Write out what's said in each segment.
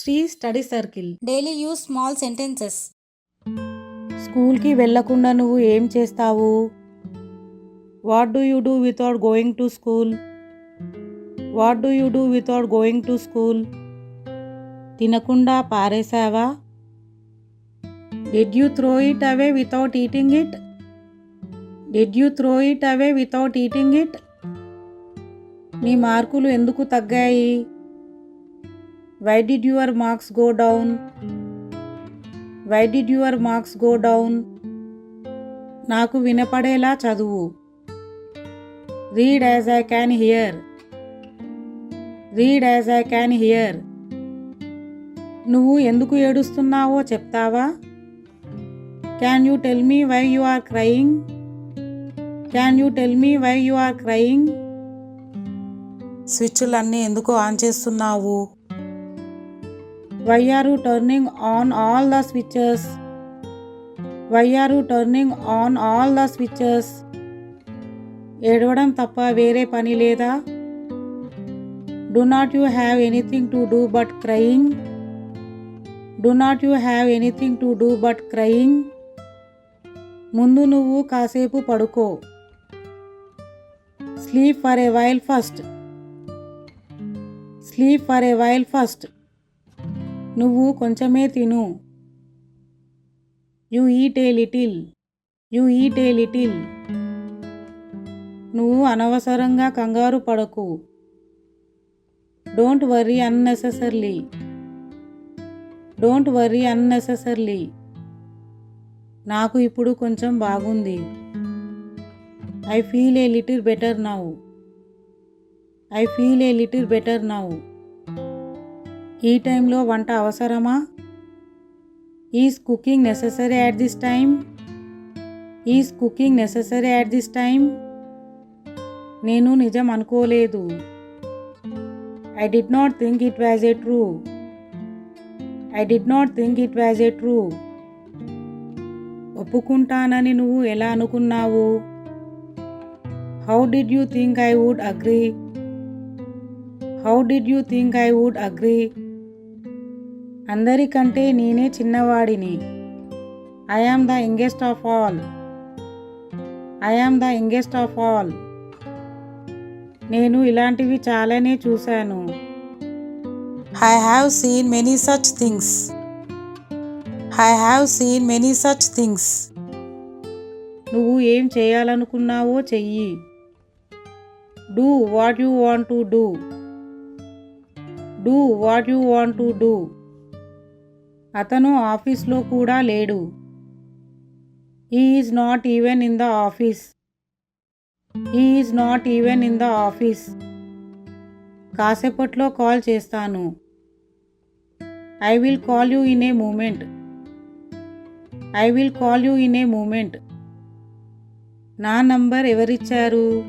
Shri Study Circle. Daily use small sentences. స్కూల్కి వెళ్ళకుండా నువ్వు ఏం చేస్తావు? What do you do without going to school? What do you do without going to school? తినకుండా పారేసావా? Did you throw it away without eating it? Did you throw it away without eating it? నీ మార్కులు ఎందుకు తగ్గాయి? Why did your marks go down? Why did your marks go down? నాకు వినపడేలా చదువు. Read as I can hear. Read as I can hear. నువ్వు ఎందుకు ఏడుస్తున్నావో చెప్తావా? Can you tell me why you are crying? Can you tell me why you are crying? స్విచ్లన్నీ ఎందుకు on చేస్తున్నావు? Why are you turning on all the switches? Why are you turning on all the switches? ఏడవడం తప్ప వేరే పని లేదా? Do not you have anything to do but crying? Do not you have anything to do but crying? ముందు నువ్వు కాసేపు పడుకో. Sleep for a while first. Sleep for a while first. నువ్వు కొంచెమే తిను. You eat a little. You eat a little. నువ్వు అనవసరంగా కంగారు పడకు. Don't worry unnecessarily. Don't worry unnecessarily. నాకు ఇప్పుడు కొంచెం బాగుంది. I feel a little better now. I feel a little better now. ఈ టైంలో వంట అవసరమా? Is cooking necessary at this time? Is cooking necessary at this time? నేను నిజం అనుకోలేదు. I did not think it was a true. I did not think it was a true. ఒప్పుకుంటానని నువ్వు ఎలా అనుకున్నావు? How did you think I would agree? How did you think I would agree? అందరికంటే నేనే చిన్నవాడిని. I am the youngest of all. I am the youngest of all. నేను ఇలాంటివి చాలానే చూశాను. I have seen many such things. I have seen many such things. నువ్వు ఏం చేయాలనుకున్నావో చెయ్యి. Do what you want to do. Do what you want to do. అతను ఆఫీస్లో కూడా లేడు. He is not even in the office. He is not even in the office. కాసేపట్లో call చేస్తాను. I will call you in a moment. I will call you in a moment. నా number ఎవరిచ్చారు?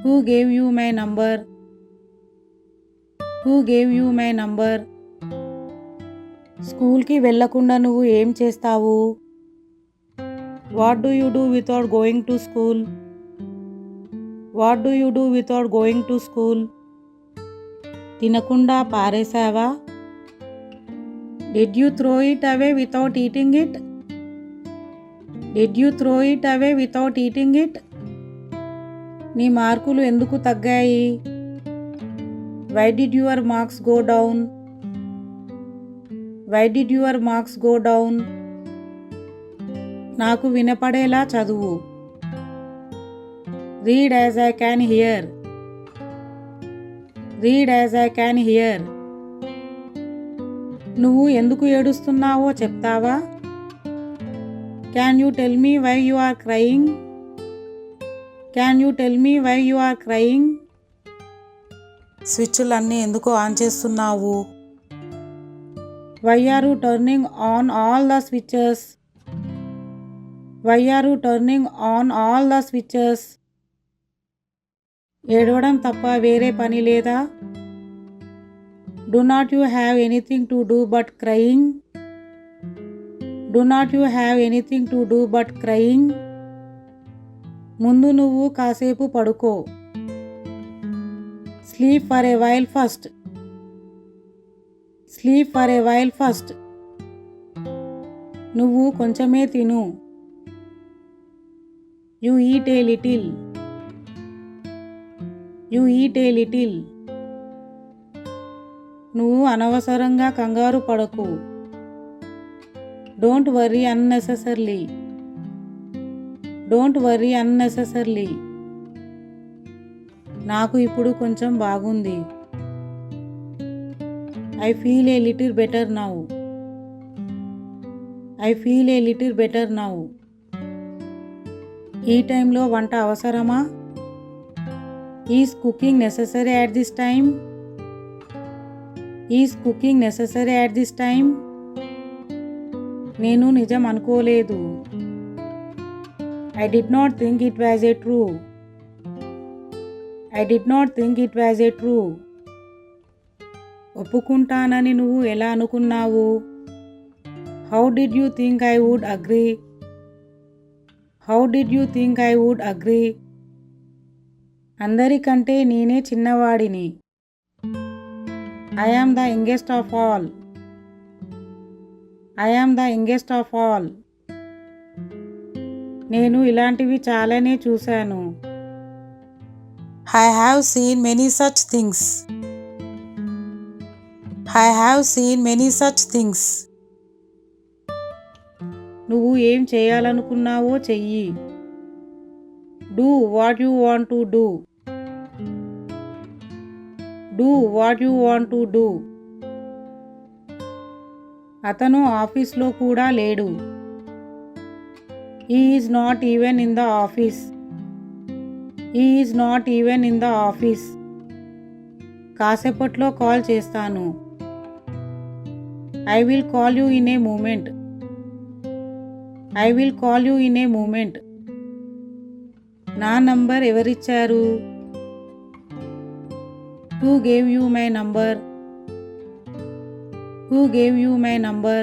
Who gave you my number? Who gave you my number? స్కూల్కి వెళ్ళకుండా నువ్వు ఏం చేస్తావు? What do you do without going to school? What do you do without going to school? తినకుండా పారేసావా? Did you throw it away without eating it? Did you throw it away without eating it? నీ మార్కులు ఎందుకు తగ్గాయి? Why did your marks go down? Why did your marks go down? నాకు వినపడేలా చదువు. Read as I can hear. Read as I can hear. నువ్వు ఎందుకు ఏడుస్తున్నావో చెప్తావా? Can you tell me why you are crying? Can you tell me why you are crying? స్విచ్లన్నీ ఎందుకు on చేస్తున్నావు? Why are you turning on all the switches? Why are you turning on all the switches? ఏడవడం తప్ప వేరే పని లేదా? Do not you have anything to do but crying? Do not you have anything to do but crying? ముందు నువ్వు కాసేపు పడుకో. Sleep for a while first. Sleep for a while first. నువ్వు కొంచెమే తిను. You eat a little. You eat a little. నువ్వు అనవసరంగా కంగారు పడకు. Don't worry unnecessarily. Don't worry unnecessarily. నాకు ఇప్పుడు కొంచెం బాగుంది. I feel a little better now. I feel a little better now. ఈ టైంలో వంట అవసరమా? Is cooking necessary at this time? Is cooking necessary at this time? నేను నిజం అనుకోలేదు. I did not think it was a true. I did not think it was a true. ఒప్పుకుంటానని నువ్వు ఎలా అనుకున్నావు? How did you think I would agree? How did you think I would agree? అందరికంటే నేనే చిన్నవాడిని. I am the youngest of all. I am the youngest of all. నేను ఇలాంటివి చాలానే చూశాను. I have seen many such things. I have seen many such things. నువ్వు ఏం చేయాలనుకున్నావో చెయ్యి. Do what you want to do. Do what you want to do. అతను ఆఫీస్లో కూడా లేడు. He is not even in the office. He is not even in the office. కాసేపట్లో call చేస్తాను. I will call you in a moment. I will call you in a moment. నా number ఎవరిచ్చారు? Who gave you my number? Who gave you my number?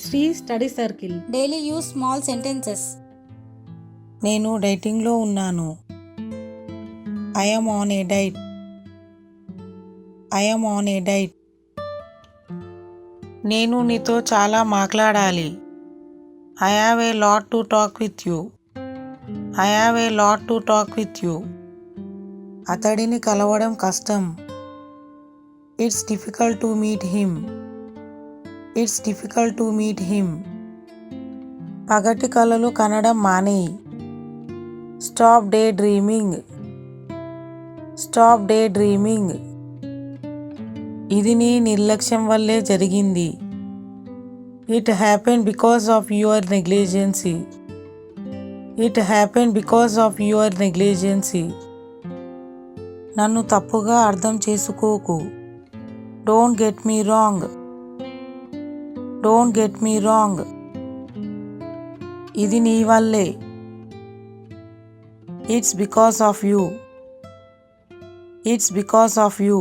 Sri Study Circle. Daily use small sentences. నేను డైటింగ్లో ఉన్నాను. I am on a diet. I am on a diet. నేను నీతో చాలా మాట్లాడాలి. I have a lot to talk with you. I have a lot to talk with you. అతడిని కలవడం కష్టం. It's difficult to meet him. It's difficult to meet him. పగటి కలలు కనడం మానేయి. Stop day dreaming. Stop day dreaming. ఇది నీ నిర్లక్ష్యం వల్లే జరిగింది. It happen because of your negligence. It happen because of your negligence. నన్ను తప్పుగా అర్థం చేసుకోకు. Don't get me wrong. Don't get me wrong. ఇది నీ వల్లే. It's because of you. It's because of you.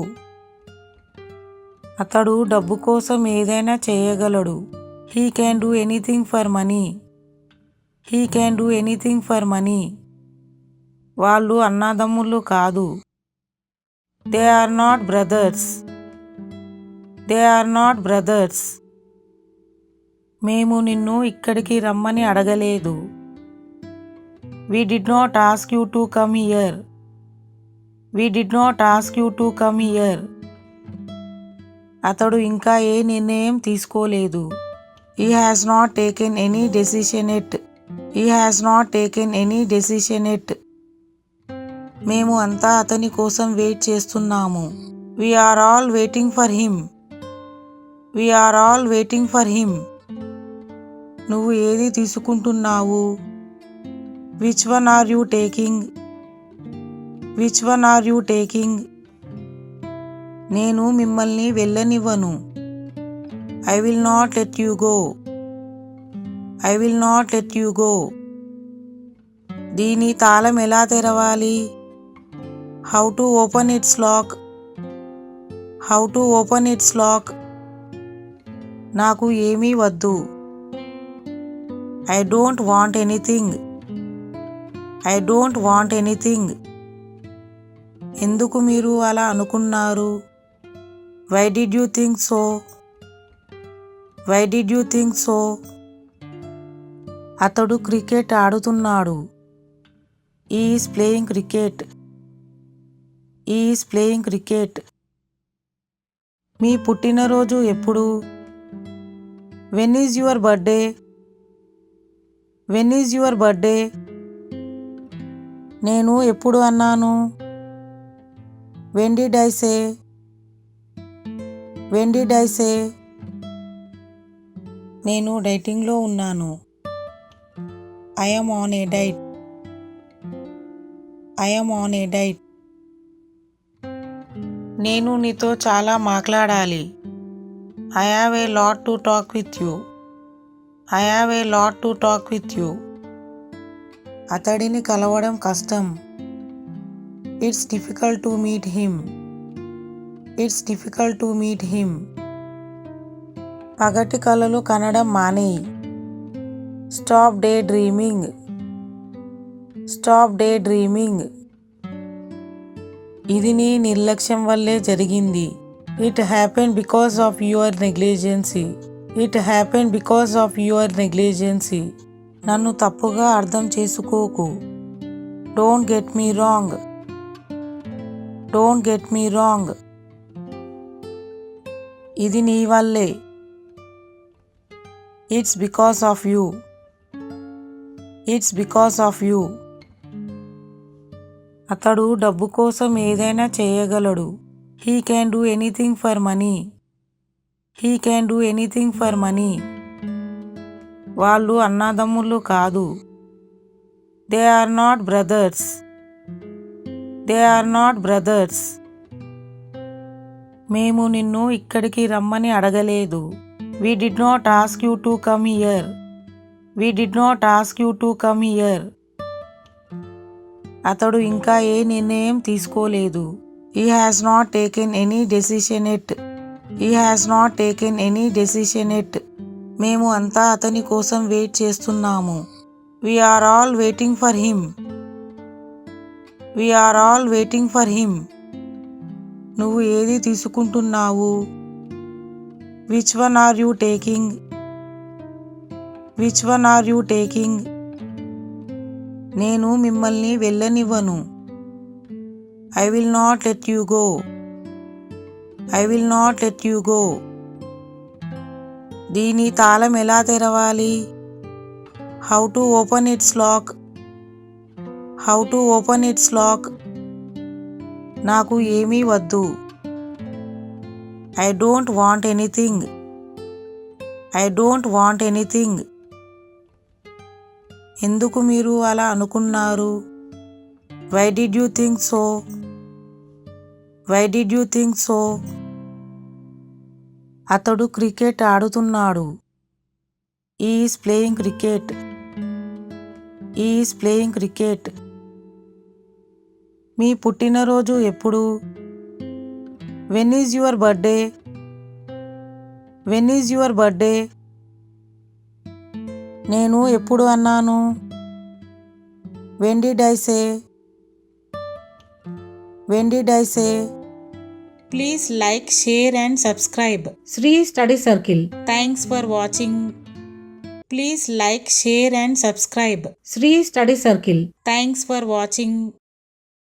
అతడు డబ్బు కోసం ఏదైనా చేయగలడు. He can do anything for money. He can do anything for money. వాళ్ళు అన్నదమ్ములు కాదు. They are not brothers. They are not brothers. మేము నిన్ను ఇక్కడికి రమ్మని అడగలేదు. We did not ask you to come here. We did not ask you to come here. అతడు ఇంకా ఏ నిర్ణయం తీసుకోలేదు. He has not taken any decision yet. He has not taken any decision yet. మేము అంతా అతని కోసం వెయిట్ చేస్తున్నాము. We are all waiting for him. We are all waiting for him. నువ్వు ఏది తీసుకుంటున్నావు? Which one are you taking? Which one are you taking? నేను మిమ్మల్ని వెళ్ళనివ్వను. I will not let you go. I will not let you go. దీని తాళం ఎలా తెరవాలి? How to open its lock? How to open its lock? నాకు ఏమీ వద్దు. I don't want anything. I don't want anything. ఎందుకు మీరు అలా అనుకున్నారు? Why did you think so? Why did you think so? అతడు క్రికెట్ ఆడుతున్నాడు. He is playing cricket. He is playing cricket. మీ పుట్టినరోజు ఎప్పుడు? When is your birthday? When is your birthday? నేను ఎప్పుడు అన్నాను? When did I say? When did I say? నేను డైటింగ్లో ఉన్నాను. I am on a diet. I am on a diet. నేను నీతో చాలా మాట్లాడాలి. I have a lot to talk with you. I have a lot to talk with you. అతడిని కలవడం కష్టం. It's difficult to meet him. It's difficult to meet him. పగటి కలలు కనడం మానేయి. Stop day dreaming. Stop day dreaming. ఇది నీ నిర్లక్ష్యం వల్లే జరిగింది. It happen because of your negligence. It happen because of your negligence. నన్ను తప్పుగా అర్థం చేసుకోకు. Don't get me wrong. Don't get me wrong. ఇది నీ వల్లే. It's because of you. It's because of you. అతడు డబ్బు కోసం ఏదైనా చేయగలడు. He can do anything for money. He can do anything for money. వాళ్ళు అన్నదమ్ములు కాదు. They are not brothers. They are not brothers. మేము నిన్ను ఇక్కడికి రమ్మని అడగలేదు. We did not ask you to come here. We did not ask you to come here. అతడు ఇంకా ఏ నిర్ణయం తీసుకోలేదు. He has not taken any decision at. He has not taken any decision at. మేము అంతా అతని కోసం వెయిట్ చేస్తున్నాము. We are all waiting for him. We are all waiting for him. నువ్వు ఏది తీసుకుంటున్నావు? Which one are you taking? Which one are you taking? నేను మిమ్మల్ని వెళ్ళనివ్వను. I will not let you go. I will not let you go. దీని తాళం ఎలా తెరవాలి? How to open its lock. How to open its lock. నాకు ఏమీ వద్దు. I don't want anything. I don't want anything. ఎందుకు మీరు అలా అనుకున్నారు? Why did you think so? Why did you think so? అతడు క్రికెట్ ఆడుతున్నాడు. He is playing cricket. He is playing cricket. మీ పుట్టినరోజు ఎప్పుడు? When is your birthday? When is your birthday? నేను ఎప్పుడు అన్నాను? When did I say? When did I say? Please like, share and subscribe. Sri Study Circle. Thanks for watching. Please like, share and subscribe. Sri Study Circle. Thanks for watching.